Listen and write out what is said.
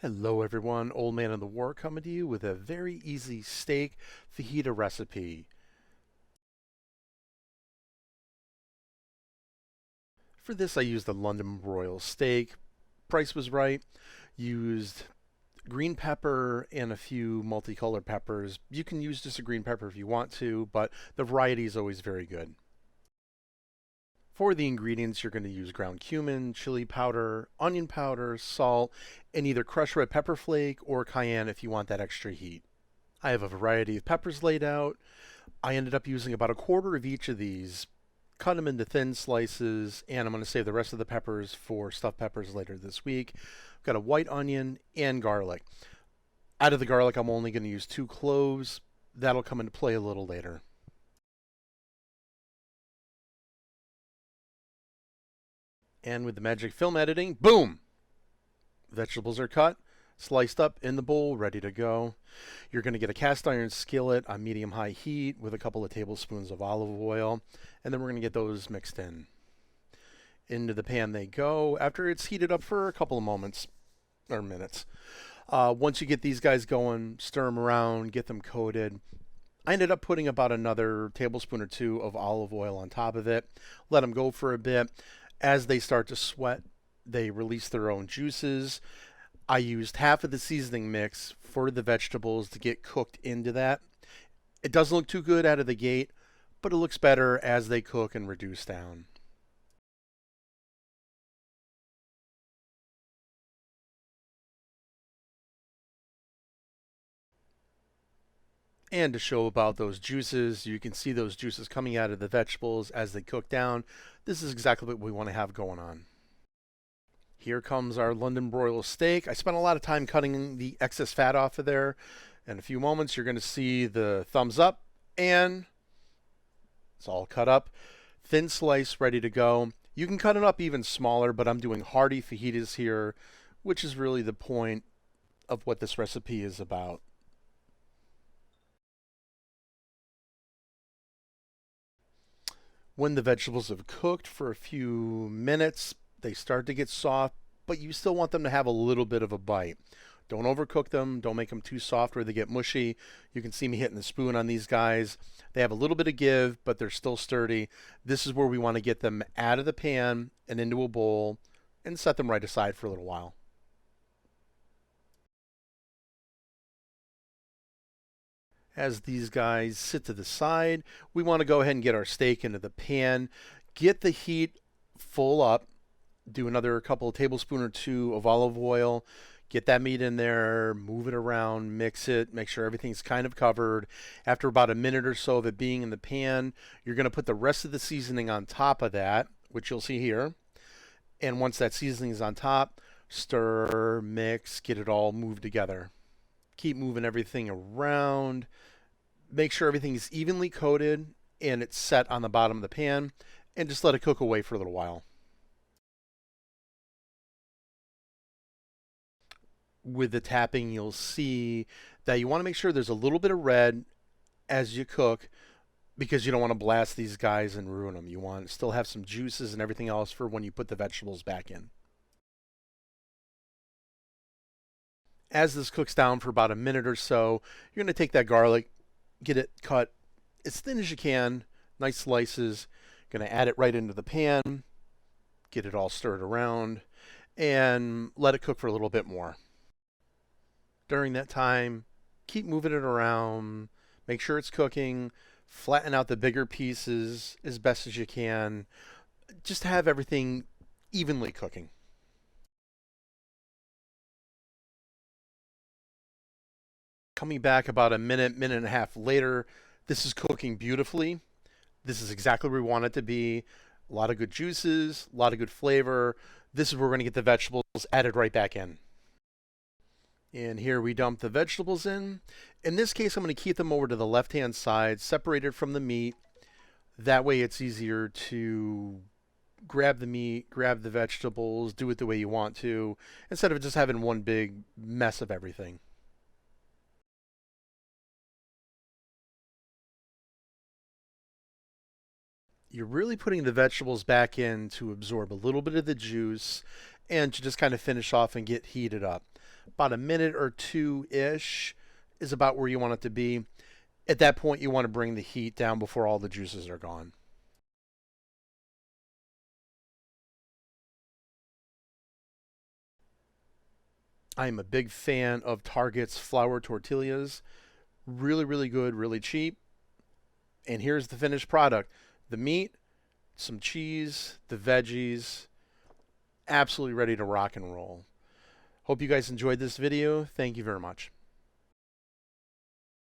Hello everyone, Old Man in the War coming to you with a very easy steak fajita recipe. For this I used the London broil steak. Price was right. Used green pepper and a few multicolored peppers. You can use just a green pepper if you want to, but the variety is always very good. For the ingredients, you're going to use ground cumin, chili powder, onion powder, salt, and either crushed red pepper flake or cayenne if you want that extra heat. I have a variety of peppers laid out. I ended up using about a quarter of each of these, cut them into thin slices, and I'm going to save the rest of the peppers for stuffed peppers later this week. I've got a white onion and garlic. Out of the garlic, I'm only going to use 2 cloves. That'll come into play a little later. And with the magic film editing, boom! Vegetables are cut, sliced up in the bowl, ready to go. You're going to get a cast iron skillet on medium-high heat with a couple of tablespoons of olive oil, and then we're going to get those mixed in. Into the pan they go after it's heated up for a couple of moments or minutes. Once you get these guys going, stir them around, get them coated. I ended up putting about another tablespoon or two of olive oil on top of it. Let them go for a bit. As they start to sweat, they release their own juices. I used half of the seasoning mix for the vegetables to get cooked into that. It doesn't look too good out of the gate, but it looks better as they cook and reduce down. And to show about those juices, you can see those juices coming out of the vegetables as they cook down. This is exactly what we want to have going on. Here comes our London broil steak. I spent a lot of time cutting the excess fat off of there. In a few moments, you're going to see the thumbs up, and it's all cut up. Thin slice, ready to go. You can cut it up even smaller, but I'm doing hearty fajitas here, which is really the point of what this recipe is about. When the vegetables have cooked for a few minutes, they start to get soft, but you still want them to have a little bit of a bite. Don't overcook them. Don't make them too soft where they get mushy. You can see me hitting the spoon on these guys. They have a little bit of give, but they're still sturdy. This is where we want to get them out of the pan and into a bowl and set them right aside for a little while. As these guys sit to the side, we want to go ahead and get our steak into the pan. Get the heat full up. Do another couple of tablespoons or two of olive oil. Get that meat in there, move it around, mix it, make sure everything's kind of covered. After about a minute or so of it being in the pan, you're going to put the rest of the seasoning on top of that, which you'll see here. And once that seasoning is on top, stir, mix, get it all moved together. Keep moving everything around. Make sure everything is evenly coated and it's set on the bottom of the pan, and just let it cook away for a little while. With the tapping, you'll see that you want to make sure there's a little bit of red as you cook, because you don't want to blast these guys and ruin them. You want to still have some juices and everything else for when you put the vegetables back in. As this cooks down for about a minute or so, you're going to take that garlic, get it cut as thin as you can, nice slices. Going to add it right into the pan, get it all stirred around, and let it cook for a little bit more. During that time, keep moving it around, make sure it's cooking, flatten out the bigger pieces as best as you can. Just have everything evenly cooking. Coming back about a minute, minute and a half later, this is cooking beautifully. This is exactly where we want it to be. A lot of good juices, a lot of good flavor. This is where we're going to get the vegetables added right back in. And here we dump the vegetables in. In this case, I'm going to keep them over to the left-hand side, separated from the meat. That way it's easier to grab the meat, grab the vegetables, do it the way you want to, instead of just having one big mess of everything. You're really putting the vegetables back in to absorb a little bit of the juice and to just kind of finish off and get heated up. About a minute or two-ish is about where you want it to be. At that point, you want to bring the heat down before all the juices are gone. I am a big fan of Target's flour tortillas. Really, really good, really cheap. And here's the finished product. The meat, some cheese, the veggies, absolutely ready to rock and roll. Hope you guys enjoyed this video. Thank you very much.